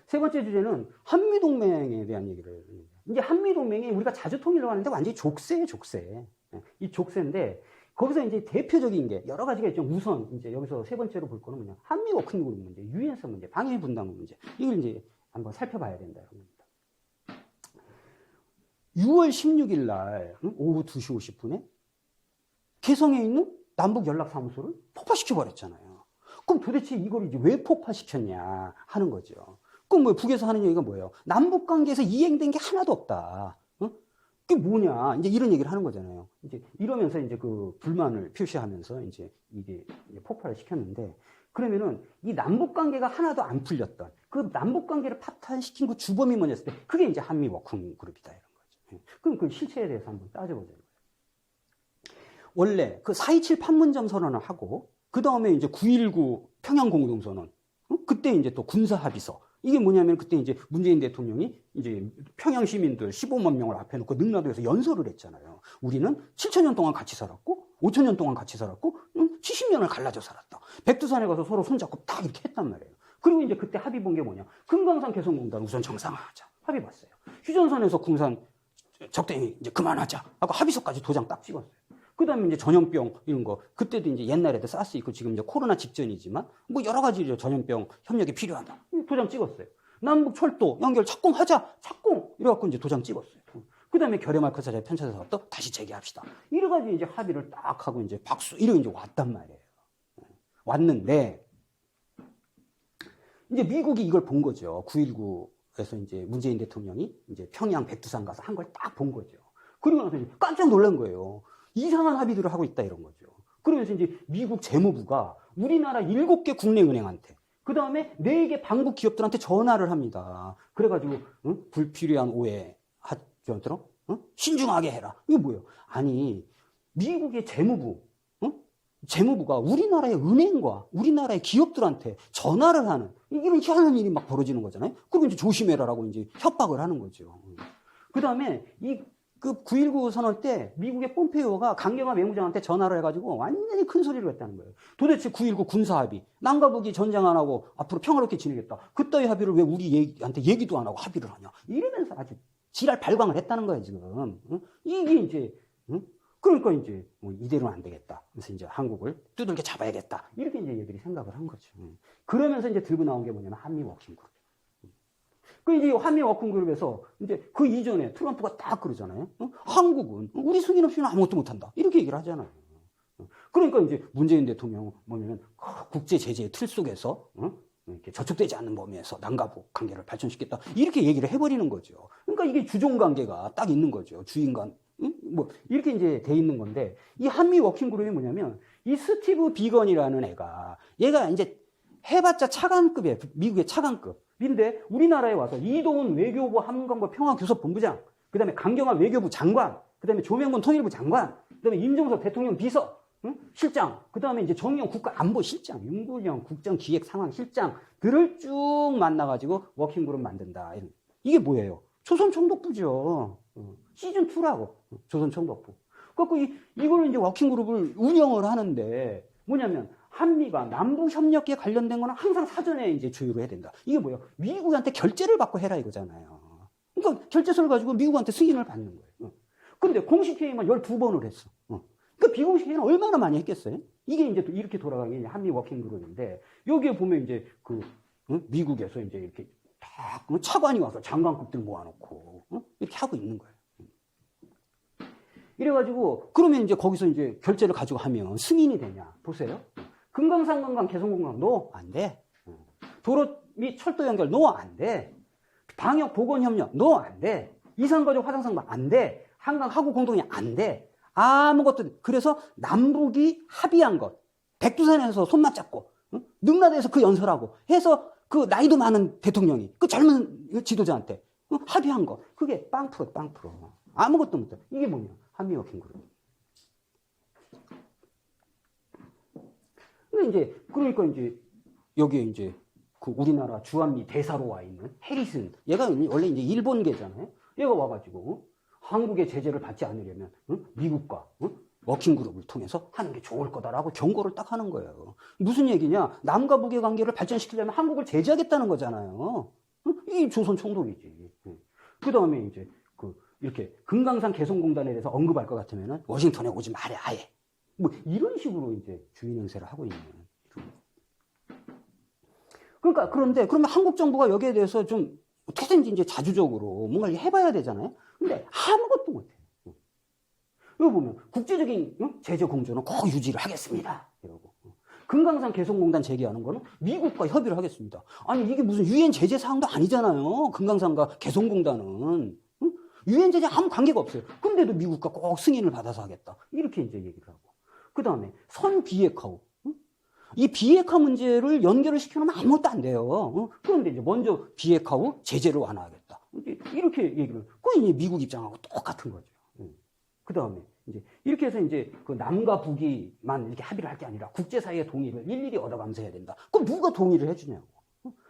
세 번째 주제는 한미동맹에 대한 얘기를 해요. 이제 한미동맹이 우리가 자주통일이라고 하는데 완전히 족쇄예요, 족쇄. 이 족쇄인데, 거기서 이제 대표적인 게 여러 가지가 있죠. 우선, 이제 여기서 세 번째로 볼 거는 뭐냐. 한미 워킹그룹 문제, 유엔서 문제, 방해 분담 문제. 이걸 이제 한번 살펴봐야 된다. 6월 16일 날, 오후 2시 50분에 개성에 있는 남북연락사무소를 폭파시켜버렸잖아요. 그럼 도대체 이걸 이제 왜 폭파시켰냐 하는 거죠. 그럼 뭐 북에서 하는 얘기가 뭐예요? 남북 관계에서 이행된 게 하나도 없다. 그게 뭐냐? 이제 이런 얘기를 하는 거잖아요. 이제 이러면서 이제 그 불만을 표시하면서 이제 이게 폭발을 시켰는데, 그러면은 이 남북 관계가 하나도 안 풀렸던 그 남북 관계를 파탄시킨 그 주범이 뭐냐했을 때 그게 이제 한미 워킹 그룹이다 이런 거죠. 그럼 그 실체에 대해서 한번 따져보자는 거예요. 원래 그 4.27 판문점 선언을 하고 그 다음에 이제 9.19 평양 공동선언, 그때 이제 또 군사 합의서. 이게 뭐냐면 그때 이제 문재인 대통령이 이제 평양 시민들 15만 명을 앞에 놓고 능라도에서 연설을 했잖아요. 우리는 7,000년 동안 같이 살았고 5,000년 동안 같이 살았고 70년을 갈라져 살았다. 백두산에 가서 서로 손잡고 딱 이렇게 했단 말이에요. 그리고 이제 그때 합의 본 게 뭐냐. 금강산 개성공단 우선 정상화하자. 합의 봤어요. 휴전선에서 궁산 적당히 이제 그만하자 하고 합의서까지 도장 딱 찍었어요. 그 다음에 이제 전염병 이런 거, 그때도 이제 옛날에도 사스 있고 지금 이제 코로나 직전이지만 뭐 여러 가지 전염병 협력이 필요하다. 도장 찍었어요. 남북 철도 연결 착공하자. 착공! 이래갖고 이제 도장 찍었어요. 그 다음에 결의마크 사자 편찬사 또 다시 재개합시다. 이래가지고 이제 합의를 딱 하고 이제 박수, 이러고 이제 왔단 말이에요. 왔는데, 이제 미국이 이걸 본 거죠. 9.19에서 이제 문재인 대통령이 이제 평양 백두산 가서 한 걸 딱 본 거죠. 그리고 나서 이제 깜짝 놀란 거예요. 이상한 합의들을 하고 있다 이런 거죠. 그러면서 이제 미국 재무부가 우리나라 7개 국내 은행한테, 그 다음에 4개 방북 기업들한테 전화를 합니다. 그래가지고 불필요한 오해 하죠. 신중하게 해라. 이게 뭐예요? 아니, 미국의 재무부가 우리나라의 은행과 우리나라의 기업들한테 전화를 하는 이런 희한한 일이 막 벌어지는 거잖아요. 그리고 이제 조심해라라고 이제 협박을 하는 거죠. 그 다음에 그 9.19 선언 때 미국의 폼페이오가 강경화 외무장한테 전화를 해가지고 완전히 큰 소리를 했다는 거예요. 도대체 9.19 군사합의, 남과 북이 전쟁 안 하고 앞으로 평화롭게 지내겠다. 그따위 합의를 왜 우리한테 얘기도 안 하고 합의를 하냐. 이러면서 아주 지랄 발광을 했다는 거예요, 지금. 이게 이제, 그러니까 이제 뭐 이대로는 안 되겠다. 그래서 이제 한국을 두들겨 잡아야겠다. 이렇게 이제 얘들이 생각을 한 거죠. 그러면서 이제 들고 나온 게 뭐냐면 한미 워킹그룹. 그 이제 한미 워킹그룹에서 이제 그 이전에 트럼프가 딱 그러잖아요. 한국은 우리 승인 없이는 아무것도 못한다. 이렇게 얘기를 하잖아요. 그러니까 이제 문재인 대통령은 뭐냐면 국제 제재의 틀 속에서 이렇게 저촉되지 않는 범위에서 남과 북 관계를 발전시켰다. 이렇게 얘기를 해버리는 거죠. 그러니까 이게 주종 관계가 딱 있는 거죠. 주인간 뭐 이렇게 이제 돼 있는 건데, 이 한미 워킹그룹이 뭐냐면 이 스티브 비건이라는 얘가 이제 해봤자 차관급이에요. 미국의 차관급인데 우리나라에 와서 이동훈 외교부 한국관과 평화교섭본부장, 그 다음에 강경화 외교부 장관, 그 다음에 조명근 통일부 장관, 그 다음에 임종석 대통령 비서 실장, 그 다음에 이제 정의용 국가안보실장, 윤구정 국정기획상황실장들을 쭉 만나가지고 워킹그룹 만든다. 이게 뭐예요? 조선총독부죠. 시즌2라고. 조선총독부. 그래서 이걸 이제 워킹그룹을 운영을 하는데 뭐냐면 한미가 남북협력에 관련된 거는 항상 사전에 이제 조율을 해야 된다. 이게 뭐예요? 미국한테 결재를 받고 해라 이거잖아요. 그러니까 결재서를 가지고 미국한테 승인을 받는 거예요. 근데 공식 회의만 12번을 했어. 그러니까 비공식 회의는 얼마나 많이 했겠어요? 이게 이제 또 이렇게 돌아가는 게 한미 워킹그룹인데, 여기에 보면 이제 미국에서 이제 이렇게 딱 차관이 와서 장관급들 모아놓고 이렇게 하고 있는 거예요. 이래가지고 그러면 이제 거기서 이제 결재를 가지고 하면 승인이 되냐? 보세요. 금강산 관광 개성공단 노 안 돼. 도로 및 철도 연결 노 안 돼. 방역 보건 협력 노 안 돼. 이산가족 화상상방 안 돼. 한강 하구 공동이 안 돼. 아무것도. 그래서 남북이 합의한 것, 백두산에서 손만 잡고 능라도에서 그 연설하고 해서 그 나이도 많은 대통령이 그 젊은 지도자한테 합의한 것, 그게 빵프로. 아무것도 못해. 이게 뭐냐? 한미 워킹그룹. 그러니까 이제 여기에 이제 그 우리나라 주한미 대사로 와 있는 해리슨, 얘가 원래 이제 일본계잖아요. 얘가 와가지고 한국의 제재를 받지 않으려면 미국과 워킹그룹을 통해서 하는 게 좋을 거다라고 경고를 딱 하는 거예요. 무슨 얘기냐? 남과 북의 관계를 발전시키려면 한국을 제재하겠다는 거잖아요. 이 조선 총독이지. 그 다음에 이제 이렇게 금강산 개성공단에 대해서 언급할 것 같으면은 워싱턴에 오지 말해 아예. 뭐 이런 식으로 이제 주인 행세를 하고 있는. 그러니까 그런데 그러면 한국 정부가 여기에 대해서 좀 어떻게든지 이제 자주적으로 뭔가를 해봐야 되잖아요. 근데 아무것도 못해. 여기 보면 국제적인 제재 공조는 꼭 유지를 하겠습니다. 이러고 금강산 개성공단 재개하는 거는 미국과 협의를 하겠습니다. 아니 이게 무슨 유엔 제재 사항도 아니잖아요. 금강산과 개성공단은 유엔 제재 아무 관계가 없어요. 근데도 미국과 꼭 승인을 받아서 하겠다. 이렇게 이제 얘기를 하고 그 다음에 선 비핵화우 이 비핵화 문제를 연결을 시켜놓으면 아무것도 안 돼요. 그런데 이제 먼저 비핵화 후 제재를 완화하겠다. 이렇게 얘기를. 그건 이제 미국 입장하고 똑같은 거죠. 그 다음에 이제 이렇게 해서 이제 그 남과 북이만 이렇게 합의를 할 게 아니라 국제사회의 동의를 일일이 얻어가면서 해야 된다. 그럼 누가 동의를 해주냐고.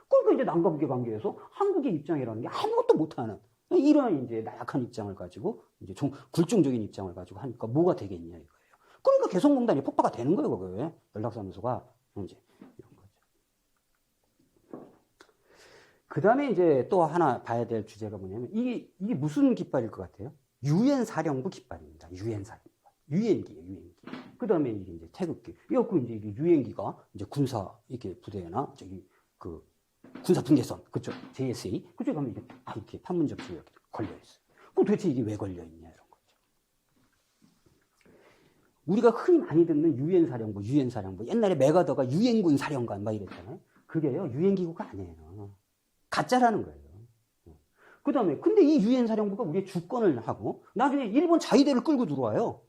그러니까 이제 남과 북의 관계에서 한국의 입장이라는 게 아무것도 못하는 이런 이제 나약한 입장을 가지고 이제 좀 굴종적인 입장을 가지고 하니까 뭐가 되겠냐 이거예요. 그러니까 개성공단이 폭파가 되는 거예요, 그게. 연락사무소가 이제 이런 거죠. 그 다음에 이제 또 하나 봐야 될 주제가 뭐냐면 이게 무슨 깃발일 것 같아요? 유엔 사령부 깃발입니다. 유엔 사령부. 유엔기예요, 유엔기. 그 다음에 이게 이제 태극기. 이거 이제 이게 유엔기가 이제 군사 이렇게 부대나 저기 그 군사 분계선 그쪽 JSA 그쪽에 가면 이게 딱 이렇게 판문점처럼 이렇게 걸려 있어요. 그럼 도대체 이게 왜 걸려 있냐 이런 거죠. 우리가 흔히 많이 듣는 유엔 사령부, 유엔 사령부. 옛날에 메가더가 유엔군 사령관 막 이랬잖아요. 그게요 유엔 기구가 아니에요. 가짜라는 거예요. 그 다음에 근데 이 유엔 사령부가 우리의 주권을 하고 나중에 일본 자위대를 끌고 들어와요.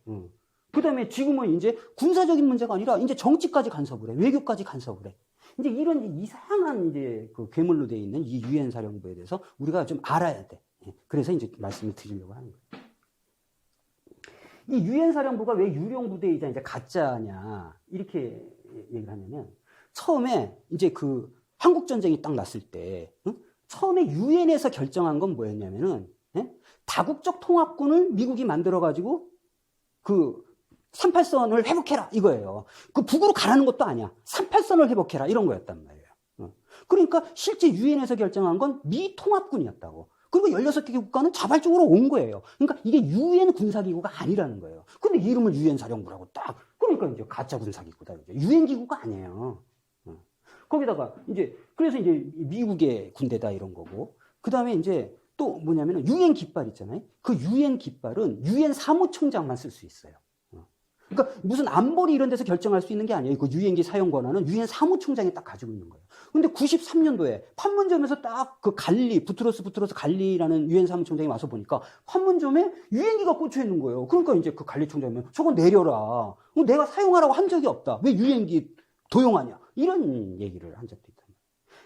그 다음에 지금은 이제 군사적인 문제가 아니라 이제 정치까지 간섭을 해, 외교까지 간섭을 해. 이제 이런 이상한 이제 그 괴물로 되어 있는 이 유엔 사령부에 대해서 우리가 좀 알아야 돼. 그래서 이제 말씀을 드리려고 하는 거예요. 이 유엔 사령부가 왜 유령 부대이자 이제 가짜냐 이렇게 얘기를 하냐면 처음에 이제 그 한국 전쟁이 딱 났을 때 처음에 유엔에서 결정한 건 뭐였냐면은 다국적 통합군을 미국이 만들어 가지고 그 38선을 회복해라 이거예요. 그 북으로 가라는 것도 아니야. 38선을 회복해라 이런 거였단 말이에요. 그러니까 실제 유엔에서 결정한 건 미 통합군이었다고. 그리고 16개 국가는 자발적으로 온 거예요. 그러니까 이게 유엔 군사기구가 아니라는 거예요. 근데 이름을 유엔 사령부라고 딱. 그러니까 이제 가짜 군사기구다. 유엔 기구가 아니에요. 거기다가 이제 그래서 이제 미국의 군대다 이런 거고. 그다음에 이제 또 뭐냐면은 유엔 깃발 있잖아요. 그 유엔 깃발은 유엔 사무총장만 쓸 수 있어요. 그러니까 무슨 안보리 이런 데서 결정할 수 있는 게 아니에요. 그 유엔기 사용 권한은 유엔 사무총장이 딱 가지고 있는 거예요. 근데 93년도에 판문점에서 딱 그 갈리, 부트로스 갈리라는 유엔 사무총장이 와서 보니까 판문점에 유엔기가 꽂혀 있는 거예요. 그러니까 이제 그 갈리 총장이면 저거 내려라. 내가 사용하라고 한 적이 없다. 왜 유엔기 도용하냐. 이런 얘기를 한 적도 있다.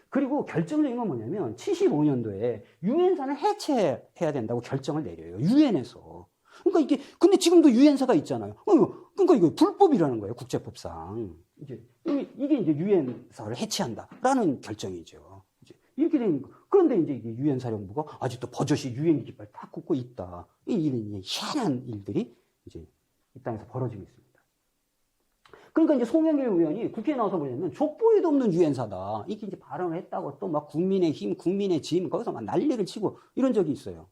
그리고 결정적인 건 뭐냐면 75년도에 유엔사는 해체해야 된다고 결정을 내려요. 유엔에서. 그러니까 이게 근데 지금도 유엔사가 있잖아요. 그러니까 이거 불법이라는 거예요. 국제법상. 이게 이제 유엔사를 해체한다라는 결정이죠. 이제 이렇게 된 그런데 이제 이게 유엔 사령부가 아직도 버젓이 유엔 깃발 딱 꽂고 있다. 이런 희한한 일들이 이제 이 땅에서 벌어지고 있습니다. 그러니까 이제 송영길 의원이 국회에 나와서 뭐냐면 족보에도 없는 유엔사다. 이렇게 이제 발언을 했다고 또 막 국민의힘, 국민의짐 거기서 막 난리를 치고 이런 적이 있어요.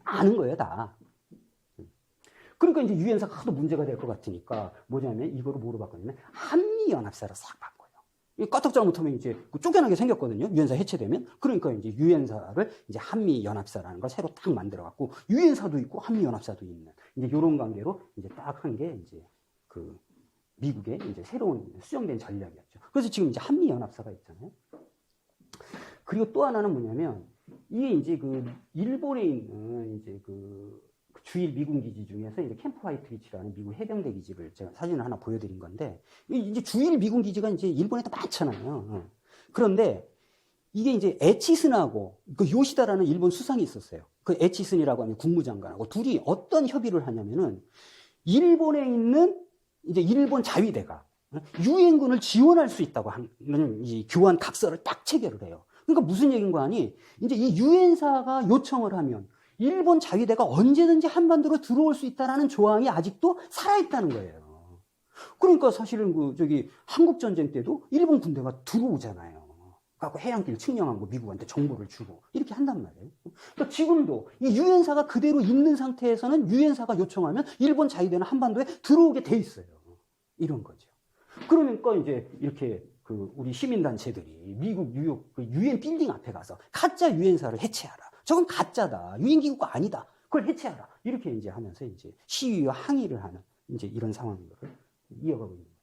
아는 거예요, 다. 그러니까 이제 유엔사가 하도 문제가 될 것 같으니까 뭐냐면 이거를 뭐로 바꿨냐면 한미연합사로 싹 바꿔요. 까딱 잘못하면 이제 쫓겨나게 생겼거든요. 유엔사 해체되면. 그러니까 이제 유엔사를 이제 한미연합사라는 걸 새로 딱 만들어갖고 유엔사도 있고 한미연합사도 있는 이제 이런 관계로 이제 딱 한 게 이제 그 미국의 이제 새로운 수정된 전략이었죠. 그래서 지금 이제 한미연합사가 있잖아요. 그리고 또 하나는 뭐냐면 이게 이제 그 일본에 있는 이제 그 주일 미군 기지 중에서 이제 캠프 화이트 비치라는 미국 해병대 기지를 제가 사진을 하나 보여드린 건데 이제 주일 미군 기지가 이제 일본에도 많잖아요. 그런데 이게 이제 에치슨하고 그 요시다라는 일본 수상이 있었어요. 그 에치슨이라고 하는 국무장관하고 둘이 어떤 협의를 하냐면은 일본에 있는 이제 일본 자위대가 유엔군을 지원할 수 있다고 하는 이 교환 각서를 딱 체결을 해요. 그러니까 무슨 얘기인가 하니 이제 이 유엔사가 요청을 하면 일본 자위대가 언제든지 한반도로 들어올 수 있다라는 조항이 아직도 살아있다는 거예요. 그러니까 사실은 한국 전쟁 때도 일본 군대가 들어오잖아요. 갖고 해양길 측량한 거 미국한테 정보를 주고 이렇게 한단 말이에요. 그러니까 지금도 이 유엔사가 그대로 있는 상태에서는 유엔사가 요청하면 일본 자위대는 한반도에 들어오게 돼 있어요. 이런 거죠. 그러니까 이제 이렇게 그 우리 시민단체들이 미국 뉴욕 그 유엔 빌딩 앞에 가서 가짜 유엔사를 해체하라. 저건 가짜다. 유엔 기구가 아니다. 그걸 해체하라. 이렇게 이제 하면서 이제 시위와 항의를 하는 이제 이런 상황을 이어가고 있는 거예요.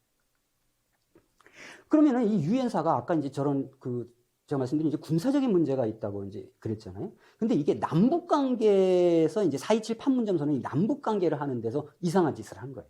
그러면은 이 유엔사가 아까 이제 저런 제가 말씀드린 이제 군사적인 문제가 있다고 이제 그랬잖아요. 근데 이게 남북 관계에서 이제 4.27 판문점선언이 남북 관계를 하는 데서 이상한 짓을 한 거예요.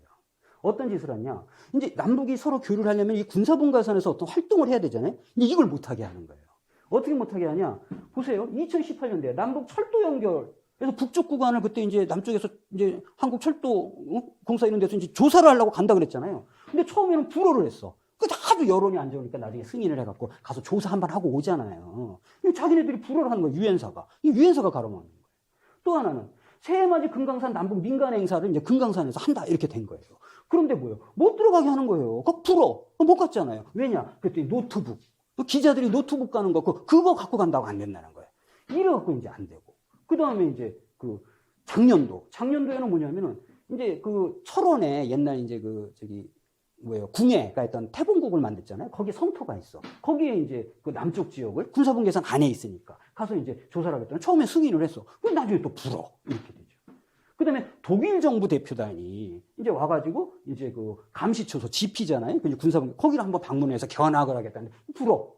어떤 짓을 했냐? 이제 남북이 서로 교류를 하려면 이 군사분과선에서 어떤 활동을 해야 되잖아요. 근데 이걸 못하게 하는 거예요. 어떻게 못하게 하냐? 보세요. 2018년도에 남북 철도 연결해서 북쪽 구간을 그때 이제 남쪽에서 이제 한국 철도 공사 이런 데서 이제 조사를 하려고 간다 그랬잖아요. 근데 처음에는 불허를 했어. 그 하도 여론이 안 좋으니까 나중에 승인을 해갖고 가서 조사 한번 하고 오잖아요. 자기네들이 불허를 하는 거예요. 유엔사가. 이 유엔사가 가로막는 거예요. 또 하나는 새해맞이 금강산 남북 민간 행사를 이제 금강산에서 한다 이렇게 된 거예요. 그런데 뭐예요? 못 들어가게 하는 거예요. 그거 불어. 못 갔잖아요. 왜냐? 그랬더니 노트북. 기자들이 노트북 가는 거 그거 갖고 간다고 안 된다는 거예요. 이래갖고 이제 안 되고. 그 다음에 이제 작년도에는 뭐냐면은 이제 철원에 옛날 이제 궁예가 했던 태봉국을 만들잖아요. 거기 성터가 있어. 거기에 이제 남쪽 지역을 군사분계선 안에 있으니까 가서 이제 조사를 하겠다는 처음에 승인을 했어. 근데 나중에 또 불어. 이렇게 되죠. 그 다음에 독일 정부 대표단이 이제 와가지고 이제 감시초소 GP잖아요. 군사분계 거기를 한번 방문해서 견학을 하겠다는데 불어.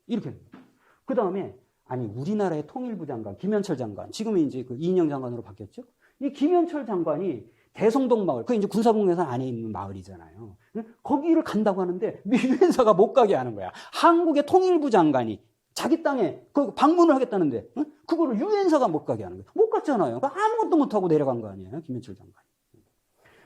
이렇게 됩니다. 그 다음에 아니 우리나라의 통일부 장관 김현철 장관 지금은 이제 이인영 장관으로 바뀌었죠. 이 김현철 장관이 대성동 마을, 이제 군사분계선 안에 있는 마을이잖아요. 거기를 간다고 하는데 유엔사가 못 가게 하는 거야. 한국의 통일부 장관이 자기 땅에 방문을 하겠다는데 그거를 유엔사가 못 가게 하는 거야. 못 갔잖아요. 그러니까 아무것도 못 하고 내려간 거 아니에요, 김현철 장관이.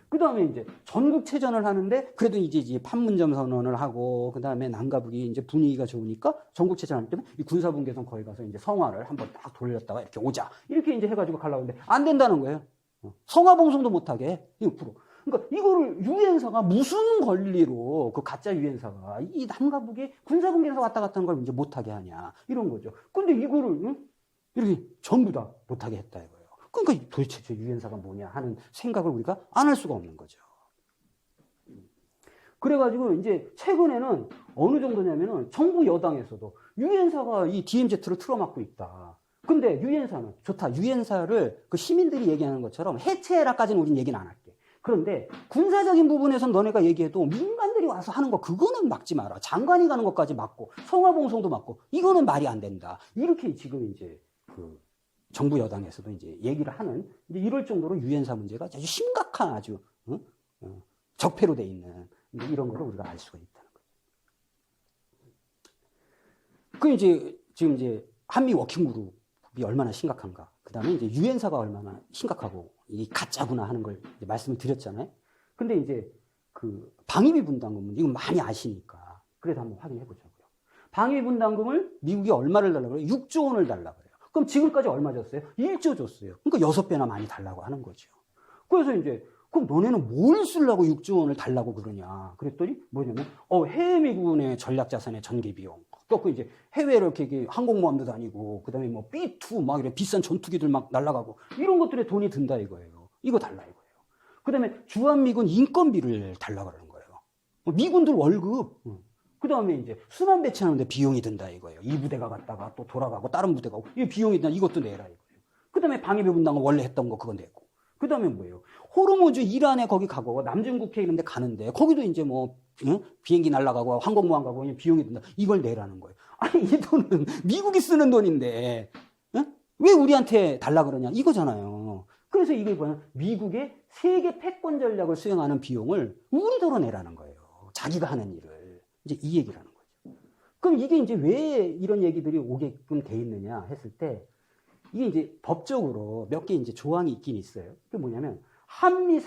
그 다음에 이제 전국체전을 하는데 그래도 이제 판문점 선언을 하고 그 다음에 남과북이 이제 분위기가 좋으니까 전국체전 할 때는 이 군사분계선 거기 가서 이제 성화를 한번 딱 돌렸다가 이렇게 오자 이렇게 이제 해가지고 가려고 하는데 안 된다는 거예요. 성화봉송도 못하게 6%. 그러니까 이거를 유엔사가 무슨 권리로 가짜 유엔사가 이 남과 북이 군사분계에서 왔다 갔다 하는 걸 이제 못하게 하냐 이런 거죠. 근데 이거를 이렇게 전부 다 못하게 했다 이거예요. 그러니까 도대체 저 유엔사가 뭐냐 하는 생각을 우리가 안 할 수가 없는 거죠. 그래가지고 이제 최근에는 어느 정도냐면은 정부 여당에서도 유엔사가 이 DMZ를 틀어막고 있다. 근데 유엔사는 좋다. 유엔사를 시민들이 얘기하는 것처럼 해체해라까지는 우린 얘기는 안 할게. 그런데 군사적인 부분에선 너네가 얘기해도 민간들이 와서 하는 거 그거는 막지 마라. 장관이 가는 것까지 막고 성화봉송도 막고 이거는 말이 안 된다. 이렇게 지금 이제 정부 여당에서도 이제 얘기를 하는 이제 이럴 정도로 유엔사 문제가 아주 심각한 아주 적폐로 돼 있는 이런 거를 우리가 알 수가 있다는 거죠. 이제 지금 이제 한미 워킹그룹 이 얼마나 심각한가. 그 다음에 이제 유엔사가 얼마나 심각하고 이게 가짜구나 하는 걸 이제 말씀을 드렸잖아요. 근데 이제 방위비 분담금 이건 많이 아시니까 그래도 한번 확인해 보자고요. 방위비 분담금을 미국이 얼마를 달라고 그래요? 6조 원을 달라고 그래요. 그럼 지금까지 얼마 줬어요? 1조 줬어요. 그러니까 6배나 많이 달라고 하는 거죠. 그래서 이제 그럼 너네는 뭘 쓰려고 6조 원을 달라고 그러냐. 그랬더니 뭐냐면 해외 미군의 전략 자산의 전개 비용. 그 이제 해외로 이렇게 항공모함도 다니고 그다음에 뭐 B2 막 이런 비싼 전투기들 막 날아가고 이런 것들에 돈이 든다 이거예요. 이거 달라 이거예요. 그다음에 주한미군 인건비를 달라 그러는 거예요. 미군들 월급. 그다음에 이제 순환 배치하는데 비용이 든다 이거예요. 이 부대가 갔다가 또 돌아가고 다른 부대가 오고 이 비용이 든다 이것도 내라 이거예요. 그다음에 방위비 분담금 원래 했던 거 그거 내고. 그다음에 뭐예요? 호르무즈 이란에 거기 가고 남중국해 이런 데 가는데 거기도 이제 비행기 날아가고 항공모함 가고 비용이 든다. 이걸 내라는 거예요. 아니 이 돈은 미국이 쓰는 돈인데 왜 우리한테 달라 그러냐 이거잖아요. 그래서 이게 뭐냐 미국의 세계 패권 전략을 수행하는 비용을 우리더러 내라는 거예요. 자기가 하는 일을 이제 이 얘기를 하는 거죠. 그럼 이게 이제 왜 이런 얘기들이 오게끔 돼 있느냐 했을 때 이게 이제 법적으로 몇 개 이제 조항이 있긴 있어요. 그게 뭐냐면 한미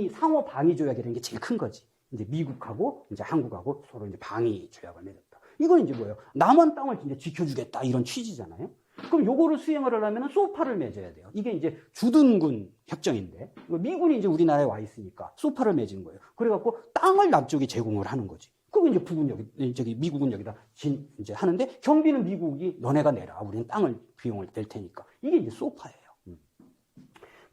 상호 방위 조약이라는 게 제일 큰 거지. 이제 미국하고 이제 한국하고 서로 이제 방위 조약을 맺었다. 이건 이제 뭐예요? 남한 땅을 이제 지켜주겠다 이런 취지잖아요. 그럼 요거를 수행을 하려면 소파를 맺어야 돼요. 이게 이제 주둔군 협정인데 미군이 이제 우리나라에 와 있으니까 소파를 맺은 거예요. 그래갖고 땅을 남쪽이 제공을 하는 거지. 그 그리고 이제 미국은 여기다 이제 하는데 경비는 미국이 너네가 내라. 우리는 땅을 비용을 낼 테니까. 이게 이제 소파예요.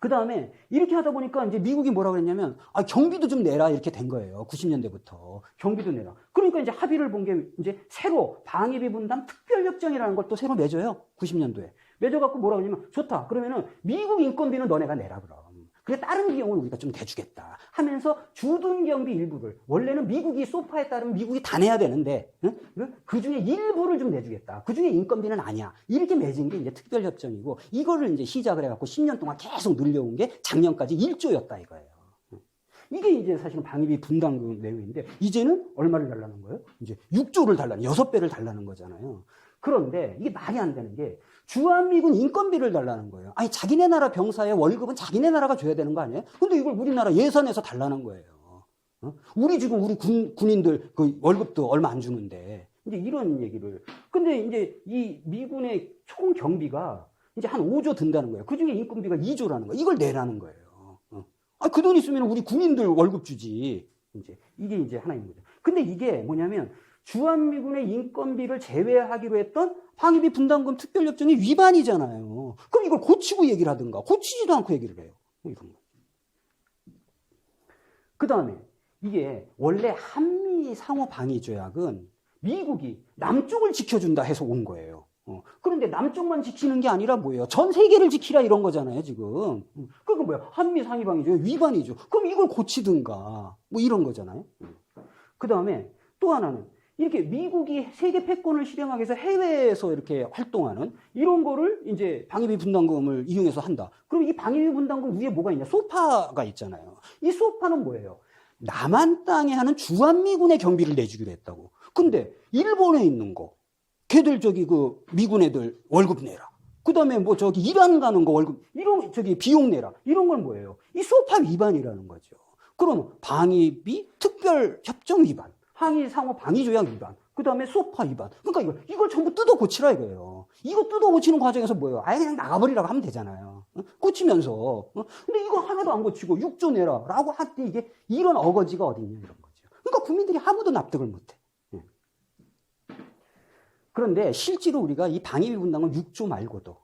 그 다음에 이렇게 하다 보니까 이제 미국이 뭐라 그랬냐면, 경비도 좀 내라. 이렇게 된 거예요. 90년대부터. 경비도 내라. 그러니까 이제 합의를 본 게 이제 새로 방위비 분담 특별협정이라는 걸 또 새로 맺어요. 90년도에. 맺어갖고 뭐라 그러냐면, 좋다. 그러면은 미국 인건비는 너네가 내라, 그럼. 그래, 다른 비용을 우리가 좀 대주겠다 하면서 주둔 경비 일부를, 원래는 미국이 소파에 따르면 미국이 다 내야 되는데, 그 중에 일부를 좀 내주겠다. 그 중에 인건비는 아니야. 이렇게 맺은 게 이제 특별협정이고, 이거를 이제 시작을 해갖고 10년 동안 계속 늘려온 게 작년까지 1조였다 이거예요. 이게 이제 사실은 방위비 분담금 내용인데, 이제는 얼마를 달라는 거예요? 이제 6조를 달라는, 6배를 달라는 거잖아요. 그런데 이게 말이 안 되는 게, 주한미군 인건비를 달라는 거예요. 아니, 자기네 나라 병사의 월급은 자기네 나라가 줘야 되는 거 아니에요? 근데 이걸 우리나라 예산에서 달라는 거예요. 우리 지금 우리 군인들 그 월급도 얼마 안 주는데. 이제 이런 얘기를. 근데 이제 이 미군의 총 경비가 이제 한 5조 든다는 거예요. 그 중에 인건비가 2조라는 거예요. 이걸 내라는 거예요. 그 돈 있으면 우리 군인들 월급 주지. 이게 이제 하나인 거죠. 근데 이게 뭐냐면, 주한미군의 인건비를 제외하기로 했던 방위비 분담금 특별협정이 위반이잖아요. 그럼 이걸 고치고 얘기를 하든가, 고치지도 않고 얘기를 해요. 이런 거. 그 다음에 이게 원래 한미 상호 방위 조약은 미국이 남쪽을 지켜준다 해서 온 거예요. 그런데 남쪽만 지키는 게 아니라 뭐예요? 전 세계를 지키라 이런 거잖아요, 지금. 그건 뭐야? 한미 상위 방위 조약 위반이죠. 그럼 이걸 고치든가, 뭐 이런 거잖아요. 그 다음에 또 하나는 이렇게 미국이 세계 패권을 실행하기 위해서 해외에서 이렇게 활동하는 이런 거를 이제 방위비 분담금을 이용해서 한다. 그럼 이 방위비 분담금 위에 뭐가 있냐? 소파가 있잖아요. 이 소파는 뭐예요? 남한 땅에 하는 주한미군의 경비를 내주기로 했다고. 근데 일본에 있는 거, 걔들 그 미군 애들 월급 내라. 그 다음에 뭐 이란 가는 거 월급, 이런 비용 내라. 이런 건 뭐예요? 이 소파 위반이라는 거죠. 그럼 방위비 특별협정 위반. 항의 상호 방위조약 위반, 그 다음에 소파 위반. 그러니까 이걸 전부 뜯어 고치라 이거예요. 이거 뜯어 고치는 과정에서 뭐예요? 아예 그냥 나가버리라고 하면 되잖아요. 고치면서. 근데 이거 하나도 안 고치고 6조 내라 라고 할 때 이게 이런 어거지가 어딨냐 이런 거죠. 그러니까 국민들이 아무도 납득을 못해. 그런데 실제로 우리가 이 방위비 분담금 6조 말고도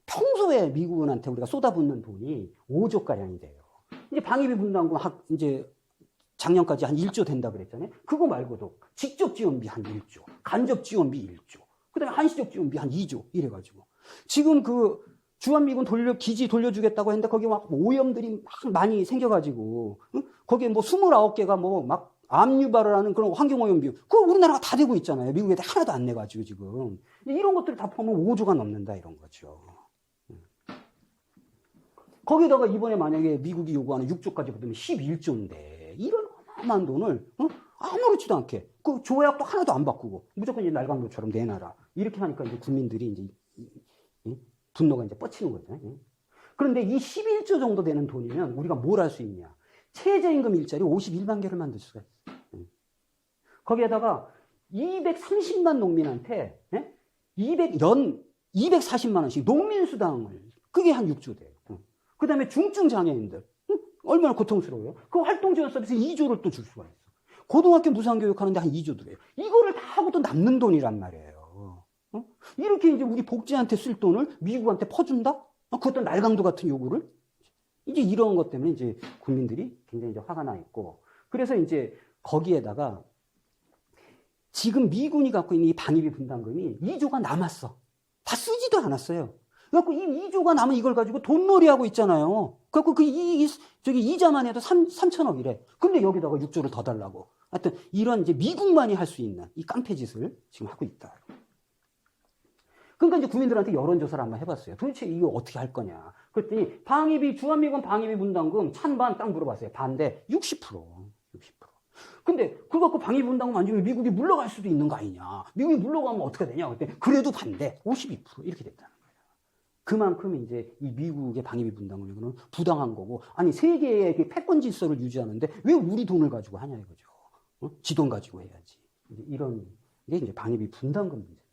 평소에 미국한테 우리가 쏟아붓는 돈이 5조가량이 돼요. 이제 방위비 분담금 이제 작년까지 한 1조 된다 그랬잖아요. 그거 말고도 직접 지원비 한 1조, 간접 지원비 1조, 그 다음에 한시적 지원비 한 2조 이래가지고 지금 그 주한미군 기지 돌려주겠다고 했는데 거기 막 오염들이 막 많이 생겨가지고 거기에 뭐 29개가 뭐 막 암 유발을 하는 그런 환경오염 비용 그거 우리나라가 다 되고 있잖아요. 미국에 하나도 안 내가지고 지금 이런 것들을 다 포함하면 5조가 넘는다 이런 거죠. 거기다가 이번에 만약에 미국이 요구하는 6조까지 붙으면 11조인데 이런 어마어마한 돈을 아무렇지도 않게 그 조약도 하나도 안 바꾸고 무조건 이제 날강도처럼 내놔라 이렇게 하니까 이제 국민들이 이제 분노가 이제 뻗치는 거잖아요. 그런데 이 11조 정도 되는 돈이면 우리가 뭘 할 수 있냐? 최저임금 일자리 51만 개를 만들 수가 있어요. 거기에다가 230만 농민한테 240만 원씩 농민수당을 그게 한 6조 돼요. 그 다음에 중증 장애인들 얼마나 고통스러워요. 그 활동지원 서비스 2조를 또 줄 수가 있어. 고등학교 무상교육하는데 한 2조 들어요. 이거를 다 하고 또 남는 돈이란 말이에요. 이렇게 이제 우리 복지한테 쓸 돈을 미국한테 퍼준다? 그것도 날강도 같은 요구를? 이제 이런 것 때문에 이제 국민들이 굉장히 이제 화가 나 있고. 그래서 이제 거기에다가 지금 미군이 갖고 있는 이 방위비 분담금이 2조가 남았어. 다 쓰지도 않았어요. 그래갖고 이 2조가 남은 이걸 가지고 돈놀이 하고 있잖아요. 그래갖고 이자만 해도 3천억이래. 근데 여기다가 6조를 더 달라고. 하여튼 이런 이제 미국만이 할 수 있는 이 깡패 짓을 지금 하고 있다. 그러니까 이제 국민들한테 여론조사를 한번 해봤어요. 도대체 이거 어떻게 할 거냐. 그랬더니 주한미군 방위비 분담금 찬반 딱 물어봤어요. 반대 60%. 근데 그거 갖고 방위비 분담금 안 주면 미국이 물러갈 수도 있는 거 아니냐. 미국이 물러가면 어떻게 되냐. 그랬더니 그래도 반대 52% 이렇게 됐다는 거예요. 그만큼 이제 이 미국의 방위비 분담금은 부당한 거고, 아니 세계의 패권 질서를 유지하는데 왜 우리 돈을 가지고 하냐 이거죠. 지 돈 가지고 해야지. 이런 게 이제 방위비 분담금 문제.